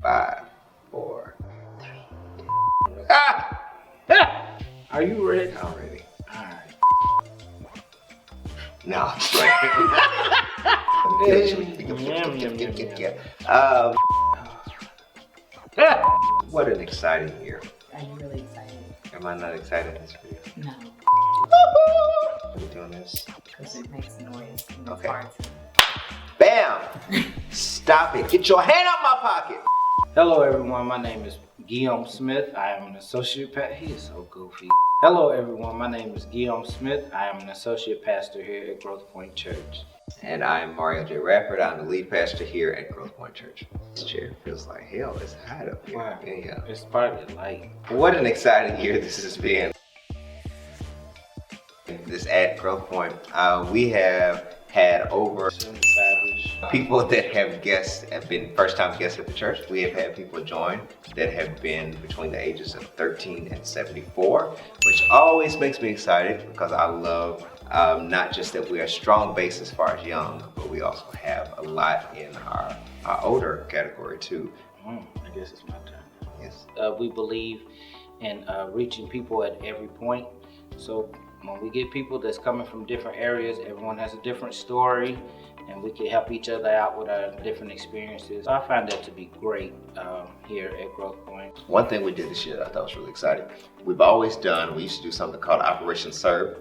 5, 4, 3, 2. Ah! Are you ready? Already. Alright. No. What an exciting year. Are you really excited? Am I not excited this video? No, Are we doing this? because it makes noise. And Okay. It's hard to... Bam! Stop it. Get your hand out my pocket. Hello everyone, my name is Guillaume Smith. I am an associate pastor. He is so goofy. Hello everyone, my name is Guillaume Smith. I am an associate pastor here at Growth Point Church. And I'm Mario J. Rafford. I'm the lead pastor here at Growth Point Church. This chair feels like hell. It's hot up here. Wow. Yeah. It's partly light. What an exciting year this has been. This at Growth Point, we have had over 75-ish. people that have been first-time guests at the church. We have had people join that have been between the ages of 13 and 74, which always makes me excited because I love not just that we're a strong base as far as young, but we also have a lot in our older category too. I guess it's my turn. Yes. We believe in reaching people at every point. So when we get people that's coming from different areas, everyone has a different story, and we can help each other out with our different experiences. I find that to be great here at Growth Point. One thing we did this year that I thought was really exciting. We used to do something called Operation Serve.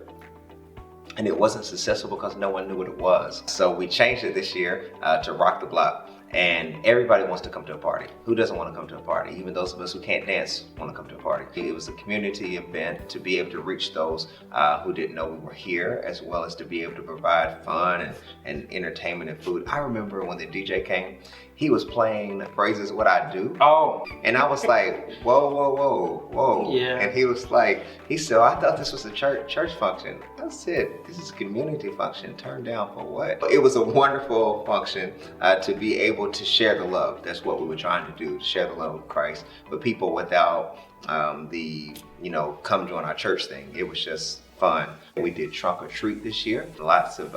And it wasn't successful because no one knew what it was. So we changed it this year to Rock the Block. And everybody wants to come to a party. Who doesn't want to come to a party? Even those of us who can't dance want to come to a party. It was a community event to be able to reach those who didn't know we were here, as well as to be able to provide fun and entertainment and food. I remember when the DJ came, he was playing Phrases What I Do. Oh. And I was like, whoa, whoa, whoa, whoa. Yeah. And he was like, he said, I thought this was a church function. I said, this is a community function. Turned down for what? It was a wonderful function to be able to share the love. That's what we were trying to do, to share the love of Christ with people without the, come join our church thing. It was just fun. We did trunk or treat this year. Lots of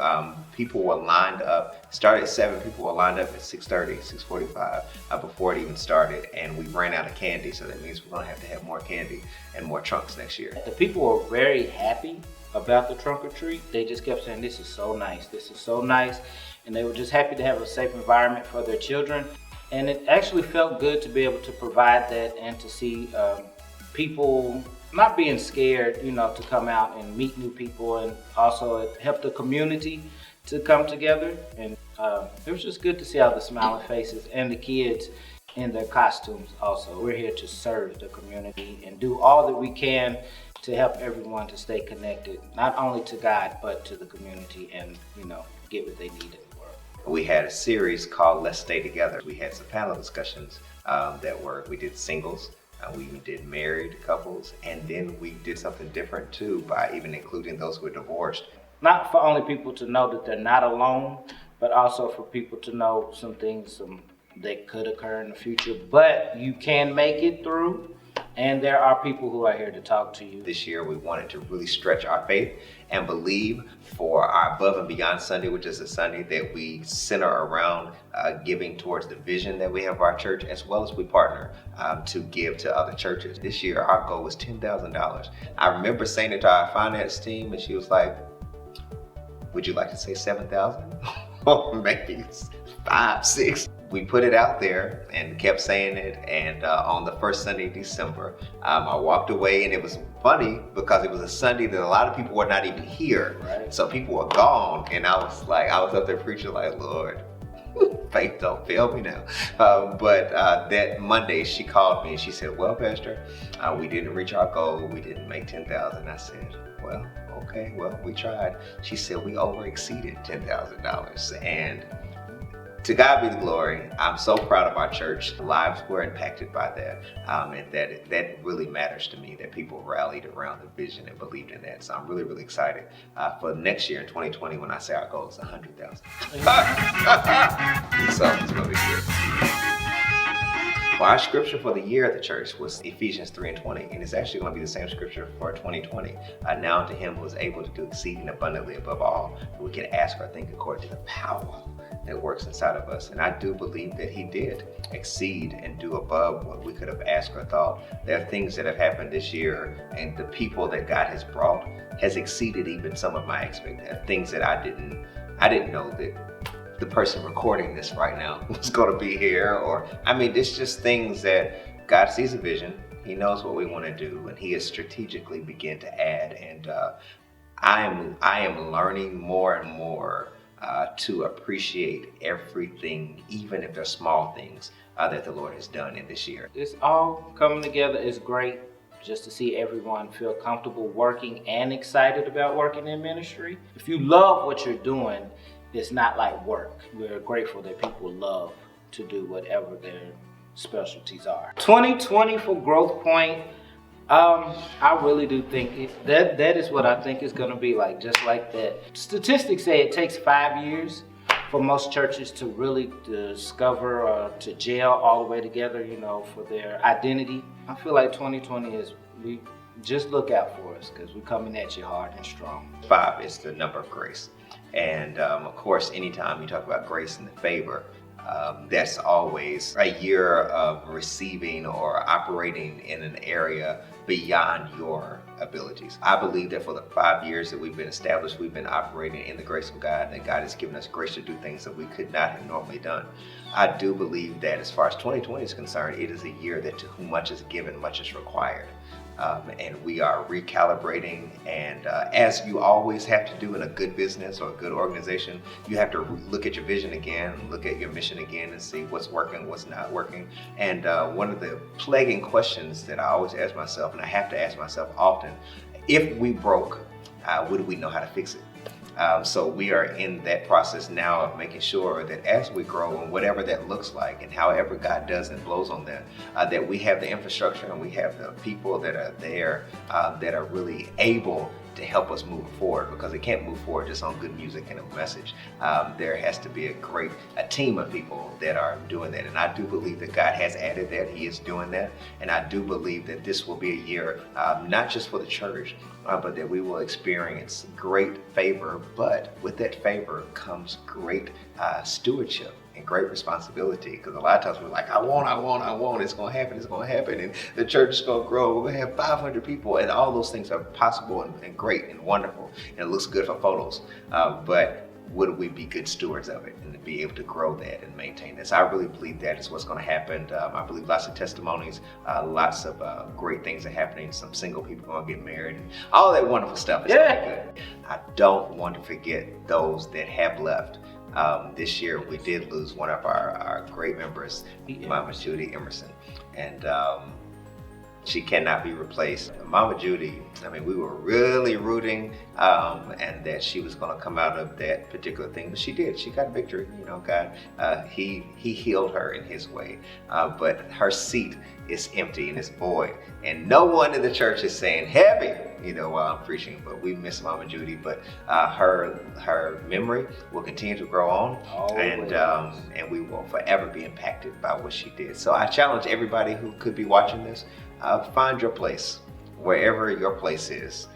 people were lined up. Started at 7, people were lined up at 6:30, 6:45 before it even started, and we ran out of candy, so that means we're gonna have to have more candy and more trunks next year. The people were very happy about the trunk or treat. They just kept saying, this is so nice, this is so nice. And they were just happy to have a safe environment for their children. And it actually felt good to be able to provide that and to see people not being scared, to come out and meet new people, and also it helped the community to come together. And it was just good to see all the smiling faces and the kids in their costumes also. We're here to serve the community and do all that we can to help everyone to stay connected, not only to God, but to the community and, get what they need in the world. We had a series called Let's Stay Together. We had some panel discussions we did singles, we even did married couples, and then we did something different too by even including those who were divorced. Not for only people to know that they're not alone, but also for people to know some things that could occur in the future, but you can make it through. And there are people who are here to talk to you. This year we wanted to really stretch our faith and believe for our Above and Beyond Sunday, which is a Sunday that we center around giving towards the vision that we have of our church, as well as we partner to give to other churches. This year our goal was $10,000. I remember saying it to our finance team, and she was like, would you like to say 7,000? Or maybe 5, 6. We put it out there and kept saying it, and on the first Sunday in December, I walked away, and it was funny because it was a Sunday that a lot of people were not even here. Right. So people were gone, and I was up there preaching like, Lord, faith don't fail me now. But that Monday she called me and she said, well, Pastor, we didn't reach our goal. We didn't make 10,000. I said, well, okay, well, we tried. She said, we over exceeded $10,000. And to God be the glory. I'm so proud of our church. Lives were impacted by that. And that really matters to me, that people rallied around the vision and believed in that. So I'm really, really excited for next year in 2020 when I say our goal is 100,000. So it's going to be good. Well, our scripture for the year at the church was Ephesians 3:20, and it's actually going to be the same scripture for 2020. Now to him who is able to do exceeding abundantly above all that we can ask or think according to the power that works inside of us. And I do believe that he did exceed and do above what we could have asked or thought. There are things that have happened this year, and the people that God has brought has exceeded even some of my expectations. Things that I didn't know that the person recording this right now was going to be here, or it's just things that God sees a vision. He knows what we want to do, and he has strategically begun to add. And I am learning more and more to appreciate everything, even if they're small things that the Lord has done in this year. It's all coming together. It's great just to see everyone feel comfortable working and excited about working in ministry. If you love what you're doing, it's not like work. We're grateful that people love to do whatever their specialties are. 2020 for Growth Point, I really do think that is what I think is going to be like, just like that. Statistics say it takes 5 years for most churches to really discover or to gel all the way together, for their identity. I feel like 2020 we just look out for us, because we're coming at you hard and strong. 5 is the number of grace. And of course, anytime you talk about grace and the favor, that's always a year of receiving or operating in an area beyond your abilities. I believe that for the 5 years that we've been established, we've been operating in the grace of God, and God has given us grace to do things that we could not have normally done. I do believe that as far as 2020 is concerned, it is a year that to whom much is given, much is required. And we are recalibrating, and as you always have to do in a good business or a good organization, you have to look at your vision again, look at your mission again, and see what's working, what's not working. And one of the plaguing questions that I always ask myself, and I have to ask myself often, if we broke, would we know how to fix it? So we are in that process now of making sure that as we grow, and whatever that looks like, and however God does and blows on that, that we have the infrastructure and we have the people that are there that are really able to help us move forward, because it can't move forward just on good music and a message. There has to be a team of people that are doing that, and I do believe that God has added that. He is doing that, and I do believe that this will be a year not just for the church, but that we will experience great favor, but with that favor comes great stewardship and great responsibility, because a lot of times we're like, I want, it's going to happen, and the church is going to grow, we're going to have 500 people, and all those things are possible and great and wonderful, and it looks good for photos, but would we be good stewards of it and to be able to grow that and maintain this? I really believe that is what's going to happen. I believe lots of testimonies, lots of great things are happening. Some single people are going to get married, and all that wonderful stuff is really good. I don't want to forget those that have left. This year we did lose one of our great members, Mama Judy Emerson, and she cannot be replaced. Mama Judy, we were really rooting and that she was going to come out of that particular thing, but she did. She got victory. God, he healed her in his way, but her seat is empty and it's void, and no one in the church is saying heavy, while I'm preaching. But we miss Mama Judy, but her memory will continue to grow on, and we will forever be impacted by what she did. So I challenge everybody who could be watching this, find your place, wherever your place is.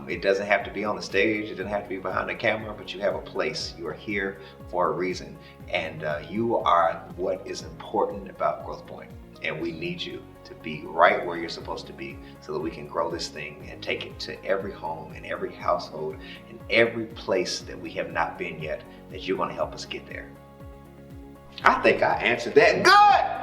It doesn't have to be on the stage, it doesn't have to be behind the camera, but you have a place. You are here for a reason, and you are what is important about Growth Point. And we need you to be right where you're supposed to be, so that we can grow this thing and take it to every home and every household and every place that we have not been yet, that you're going to help us get there. I think I answered that good.